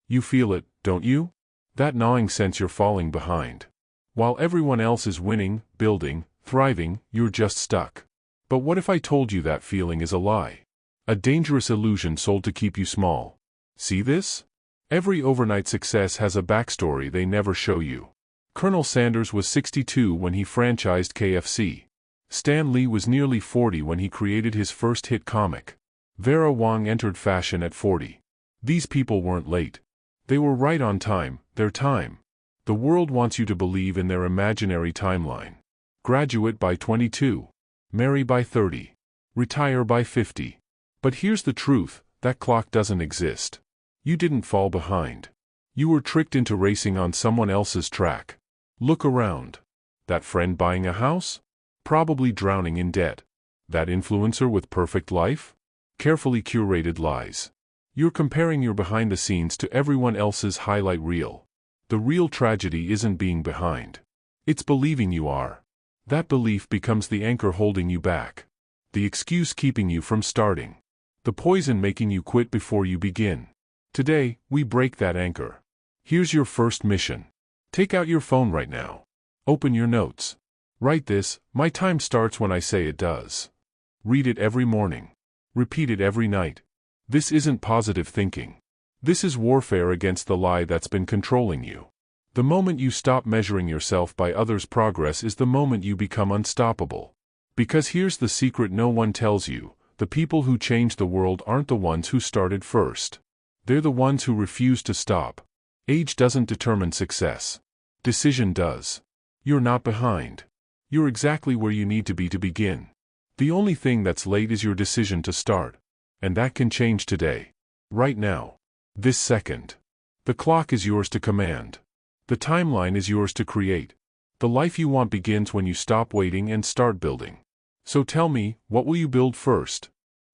You feel it, don't you? That gnawing sense you're falling behind. While everyone else is winning, building, thriving, you're just stuck. But what if I told you that feeling is a lie? A dangerous illusion sold to keep you small. See this? Every overnight success has a backstory they never show you. Colonel Sanders was 62 when he franchised KFC. Stan Lee was nearly 40 when he created his first hit comic. Vera Wang entered fashion at 40. These people weren't late. They were right on time, their time. The world wants you to believe in their imaginary timeline. Graduate by 22. Marry by 30. Retire by 50. But here's the truth, that clock doesn't exist. You didn't fall behind. You were tricked into racing on someone else's track. Look around. That friend buying a house? Probably drowning in debt. That influencer with perfect life? Carefully curated lies. You're comparing your behind the scenes to everyone else's highlight reel. The real tragedy isn't being behind. It's believing you are. That belief becomes the anchor holding you back. The excuse keeping you from starting. The poison making you quit before you begin. Today, we break that anchor. Here's your first mission. Take out your phone right now. Open your notes. Write this, my time starts when I say it does. Read it every morning. Repeat it every night. This isn't positive thinking. This is warfare against the lie that's been controlling you. The moment you stop measuring yourself by others' progress is the moment you become unstoppable. Because here's the secret no one tells you, the people who change the world aren't the ones who started first. They're the ones who refuse to stop. Age doesn't determine success. Decision does. You're not behind. You're exactly where you need to be to begin. The only thing that's late is your decision to start. And that can change today. Right now. This second. The clock is yours to command. The timeline is yours to create. The life you want begins when you stop waiting and start building. So tell me, what will you build first?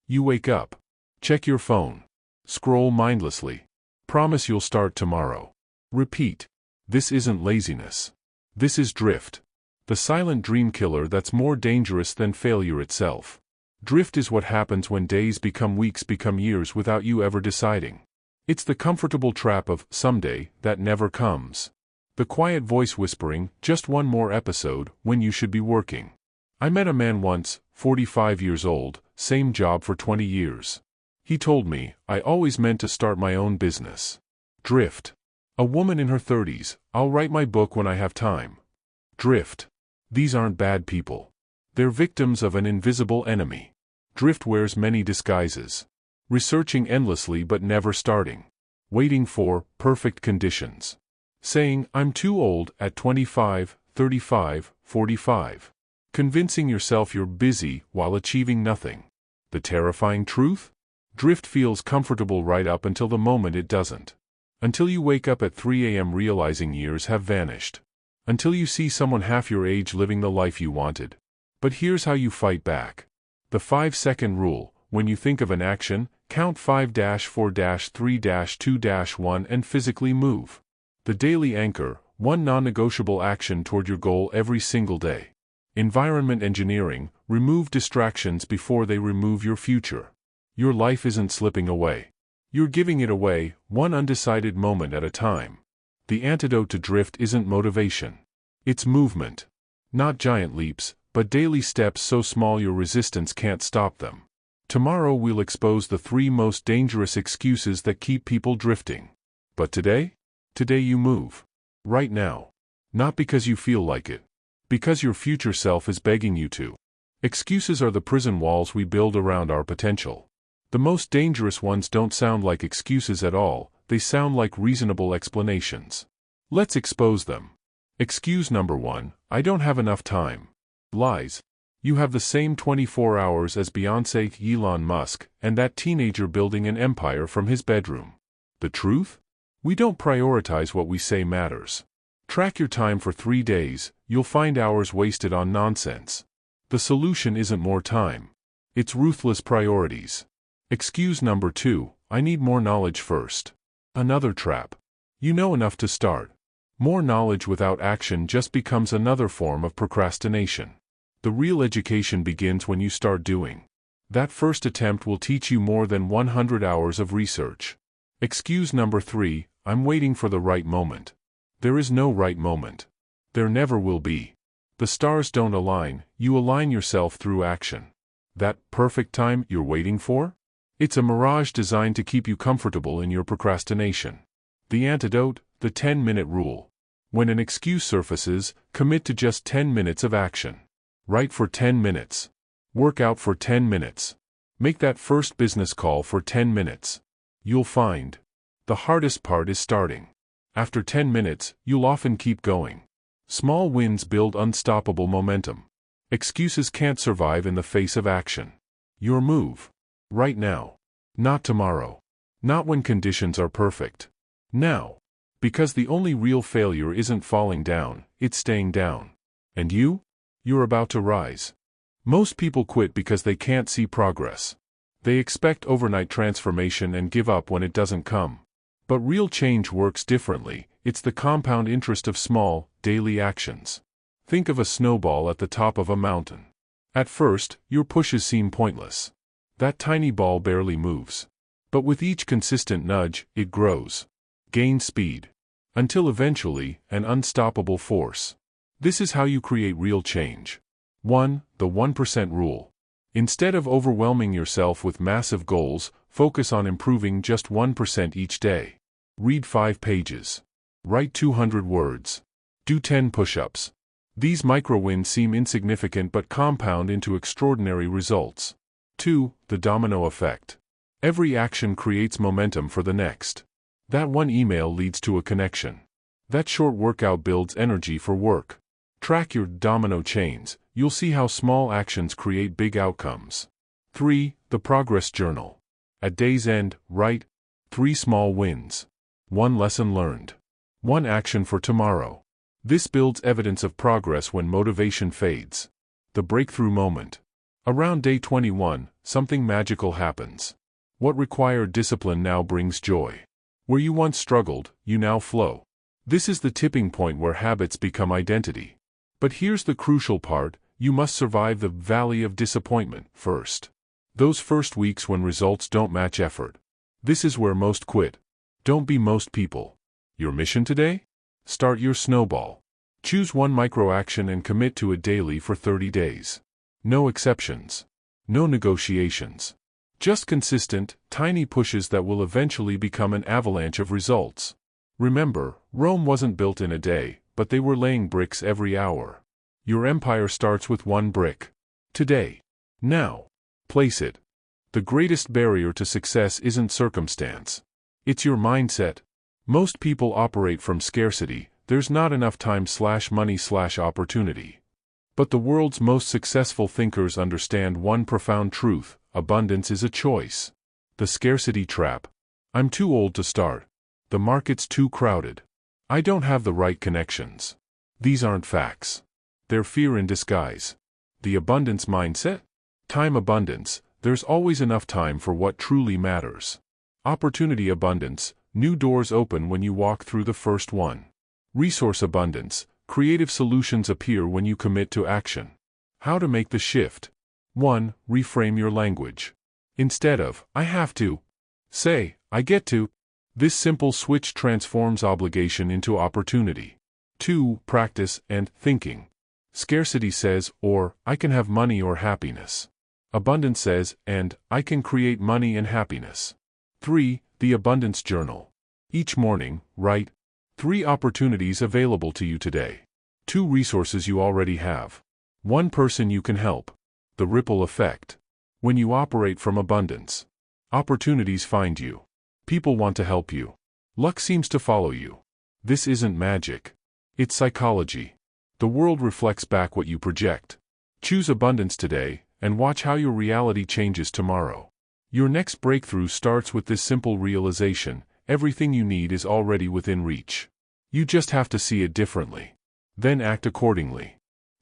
You wake up. Check your phone. Scroll mindlessly. Promise you'll start tomorrow. Repeat. This isn't laziness. This is drift. The silent dream killer that's more dangerous than failure itself. Drift is what happens when days become weeks become years without you ever deciding. It's the comfortable trap of someday that never comes. The quiet voice whispering, just one more episode, when you should be working. I met a man once, 45 years old, same job for 20 years. He told me, I always meant to start my own business. Drift. A woman in her 30s, I'll write my book when I have time. Drift. These aren't bad people. They're victims of an invisible enemy. Drift wears many disguises. Researching endlessly but never starting. Waiting for perfect conditions. Saying, I'm too old at 25, 35, 45. Convincing yourself you're busy while achieving nothing. The terrifying truth? Drift feels comfortable right up until the moment it doesn't. Until you wake up at 3 a.m. realizing years have vanished. Until you see someone half your age living the life you wanted. But here's how you fight back. The 5-second rule: when you think of an action, count 5-4-3-2-1 and physically move. The daily anchor: one non-negotiable action toward your goal every single day. Environment engineering: remove distractions before they remove your future. Your life isn't slipping away. You're giving it away, one undecided moment at a time. The antidote to drift isn't motivation. It's movement. Not giant leaps, but daily steps so small your resistance can't stop them. Tomorrow we'll expose the 3 most dangerous excuses that keep people drifting. But today? Today you move. Right now. Not because you feel like it. Because your future self is begging you to. Excuses are the prison walls we build around our potential. The most dangerous ones don't sound like excuses at all, they sound like reasonable explanations. Let's expose them. Excuse number 1, I don't have enough time. Lies. You have the same 24 hours as Beyoncé, Elon Musk, and that teenager building an empire from his bedroom. The truth? We don't prioritize what we say matters. Track your time for 3 days, you'll find hours wasted on nonsense. The solution isn't more time. It's ruthless priorities. Excuse number 2, I need more knowledge first. Another trap. You know enough to start. More knowledge without action just becomes another form of procrastination. The real education begins when you start doing. That first attempt will teach you more than 100 hours of research. Excuse number 3, I'm waiting for the right moment. There is no right moment. There never will be. The stars don't align, you align yourself through action. That perfect time you're waiting for? It's a mirage designed to keep you comfortable in your procrastination. The antidote, the 10-minute rule. When an excuse surfaces, commit to just 10 minutes of action. Write for 10 minutes. Work out for 10 minutes. Make that first business call for 10 minutes. You'll find the hardest part is starting. After 10 minutes, you'll often keep going. Small wins build unstoppable momentum. Excuses can't survive in the face of action. Your move. Right now. Not tomorrow. Not when conditions are perfect. Now. Because the only real failure isn't falling down, it's staying down. And you? You're about to rise. Most people quit because they can't see progress. They expect overnight transformation and give up when it doesn't come. But real change works differently. It's the compound interest of small, daily actions. Think of a snowball at the top of a mountain. At first, your pushes seem pointless. That tiny ball barely moves. But with each consistent nudge, it grows. Gains speed. Until eventually, an unstoppable force. This is how you create real change. 1. The 1% rule. Instead of overwhelming yourself with massive goals, focus on improving just 1% each day. Read 5 pages. Write 200 words. Do 10 push-ups. These micro-wins seem insignificant but compound into extraordinary results. 2. The domino effect. Every action creates momentum for the next. That one email leads to a connection. That short workout builds energy for work. Track your domino chains. You'll see how small actions create big outcomes. 3. The progress journal. At day's end, write 3 small wins. 1 lesson learned. 1 action for tomorrow. This builds evidence of progress when motivation fades. The breakthrough moment. Around day 21, something magical happens. What required discipline now brings joy. Where you once struggled, you now flow. This is the tipping point where habits become identity. But here's the crucial part, you must survive the valley of disappointment first. Those first weeks when results don't match effort. This is where most quit. Don't be most people. Your mission today? Start your snowball. Choose 1 micro-action and commit to it daily for 30 days. No exceptions. No negotiations. Just consistent, tiny pushes that will eventually become an avalanche of results. Remember, Rome wasn't built in a day, but they were laying bricks every hour. Your empire starts with 1 brick. Today. Now. Place it. The greatest barrier to success isn't circumstance. It's your mindset. Most people operate from scarcity, there's not enough time/money/opportunity. But the world's most successful thinkers understand one profound truth: abundance is a choice. The scarcity trap. I'm too old to start. The market's too crowded. I don't have the right connections. These aren't facts. They're fear in disguise. The abundance mindset? Time abundance, there's always enough time for what truly matters. Opportunity abundance, new doors open when you walk through the first one. Resource abundance, creative solutions appear when you commit to action. How to make the shift? 1. Reframe your language. Instead of, I have to, say, I get to. This simple switch transforms obligation into opportunity. 2. Practice and thinking. Scarcity says, or, I can have money or happiness. Abundance says, and, I can create money and happiness. 3. The Abundance Journal. Each morning, write 3 opportunities available to you today. 2 resources you already have. 1 person you can help. The ripple effect. When you operate from abundance, opportunities find you. People want to help you. Luck seems to follow you. This isn't magic. It's psychology. The world reflects back what you project. Choose abundance today, and watch how your reality changes tomorrow. Your next breakthrough starts with this simple realization: everything you need is already within reach. You just have to see it differently. Then act accordingly.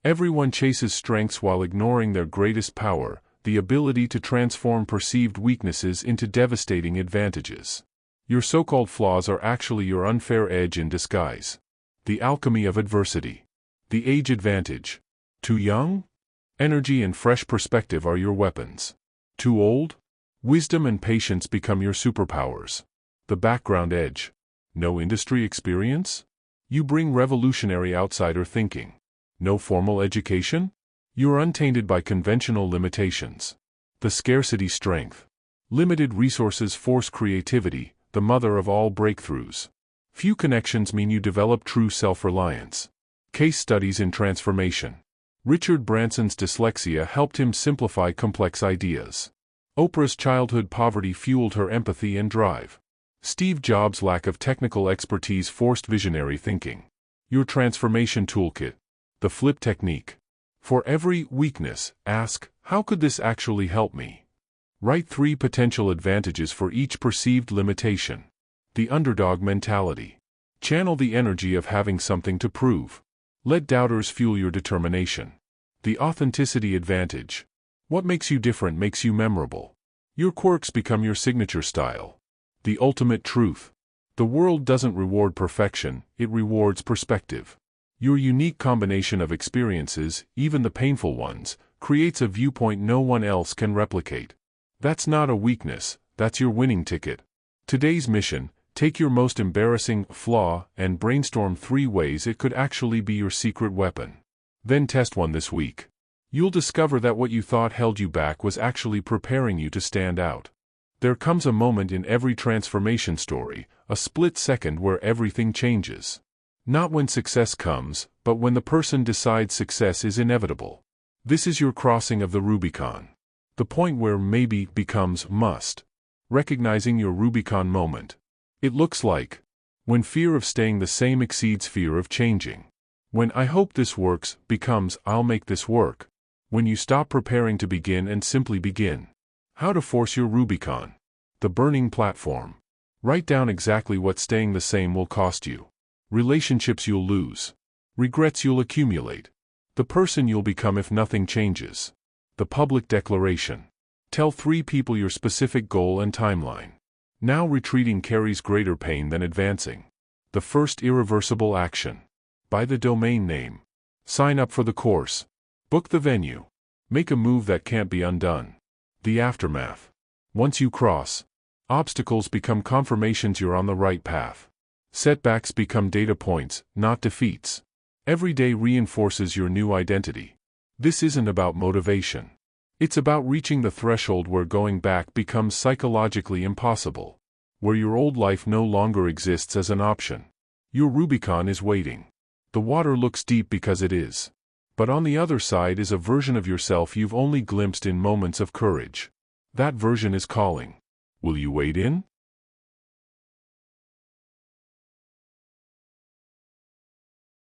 Everyone chases strengths while ignoring their greatest power, the ability to transform perceived weaknesses into devastating advantages. Your so-called flaws are actually your unfair edge in disguise. The alchemy of adversity. The age advantage. Too young? Energy and fresh perspective are your weapons. Too old? Wisdom and patience become your superpowers. The background edge. No industry experience? You bring revolutionary outsider thinking. No formal education? You are untainted by conventional limitations. The scarcity strength. Limited resources force creativity, the mother of all breakthroughs. Few connections mean you develop true self-reliance. Case studies in transformation. Richard Branson's dyslexia helped him simplify complex ideas. Oprah's childhood poverty fueled her empathy and drive. Steve Jobs' lack of technical expertise forced visionary thinking. Your transformation toolkit. The flip technique. For every weakness, ask, how could this actually help me? Write 3 potential advantages for each perceived limitation. The underdog mentality. Channel the energy of having something to prove. Let doubters fuel your determination. The authenticity advantage. What makes you different makes you memorable. Your quirks become your signature style. The ultimate truth. The world doesn't reward perfection, it rewards perspective. Your unique combination of experiences, even the painful ones, creates a viewpoint no one else can replicate. That's not a weakness, that's your winning ticket. Today's mission: take your most embarrassing flaw and brainstorm 3 ways it could actually be your secret weapon. Then test one this week. You'll discover that what you thought held you back was actually preparing you to stand out. There comes a moment in every transformation story, a split second where everything changes. Not when success comes, but when the person decides success is inevitable. This is your crossing of the Rubicon. The point where maybe becomes must. Recognizing your Rubicon moment. It looks like when fear of staying the same exceeds fear of changing. When I hope this works becomes I'll make this work. When you stop preparing to begin and simply begin. How to force your Rubicon. The burning platform. Write down exactly what staying the same will cost you. Relationships you'll lose. Regrets you'll accumulate. The person you'll become if nothing changes. The public declaration. Tell 3 people your specific goal and timeline. Now retreating carries greater pain than advancing. The first irreversible action. Buy the domain name. Sign up for the course. Book the venue. Make a move that can't be undone. The aftermath. Once you cross, obstacles become confirmations you're on the right path. Setbacks become data points, not defeats. Every day reinforces your new identity. This isn't about motivation. It's about reaching the threshold where going back becomes psychologically impossible. Where your old life no longer exists as an option. Your Rubicon is waiting. The water looks deep because it is. But on the other side is a version of yourself you've only glimpsed in moments of courage. That version is calling. Will you wade in?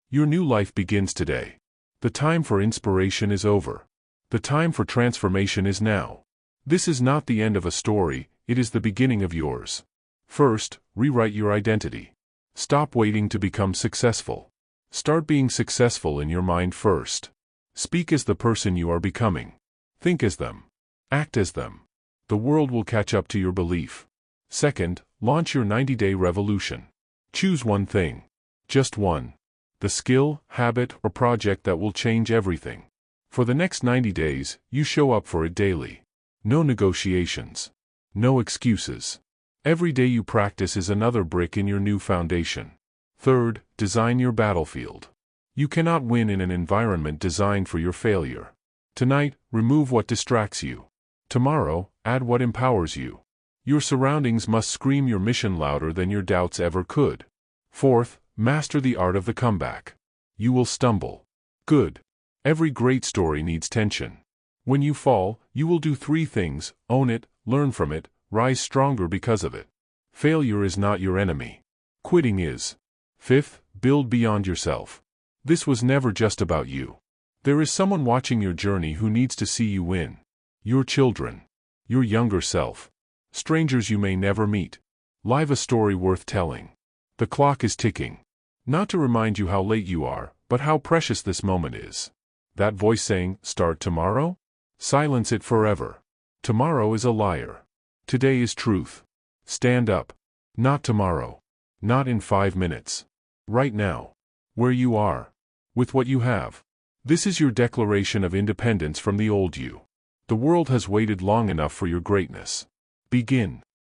Your new life begins today. The time for inspiration is over. The time for transformation is now. This is not the end of a story, it is the beginning of yours. First, rewrite your identity. Stop waiting to become successful. Start being successful in your mind first. Speak as the person you are becoming. Think as them. Act as them. The world will catch up to your belief. Second, launch your 90-day revolution. Choose one thing. Just one. The skill, habit, or project that will change everything. For the next 90 days, you show up for it daily. No negotiations. No excuses. Every day you practice is another brick in your new foundation. Third, design your battlefield. You cannot win in an environment designed for your failure. Tonight, remove what distracts you. Tomorrow, add what empowers you. Your surroundings must scream your mission louder than your doubts ever could. Fourth, master the art of the comeback. You will stumble. Good. Every great story needs tension. When you fall, you will do 3 things: own it, learn from it, rise stronger because of it. Failure is not your enemy. Quitting is. Fifth, build beyond yourself. This was never just about you. There is someone watching your journey who needs to see you win. Your children. Your younger self. Strangers you may never meet. Live a story worth telling. The clock is ticking. Not to remind you how late you are, but how precious this moment is. That voice saying, "Start tomorrow?" Silence it forever. Tomorrow is a liar. Today is truth. Stand up. Not tomorrow. Not in 5 minutes. Right now. Where you are. With what you have. This is your declaration of independence from the old you. The world has waited long enough for your greatness. Begin.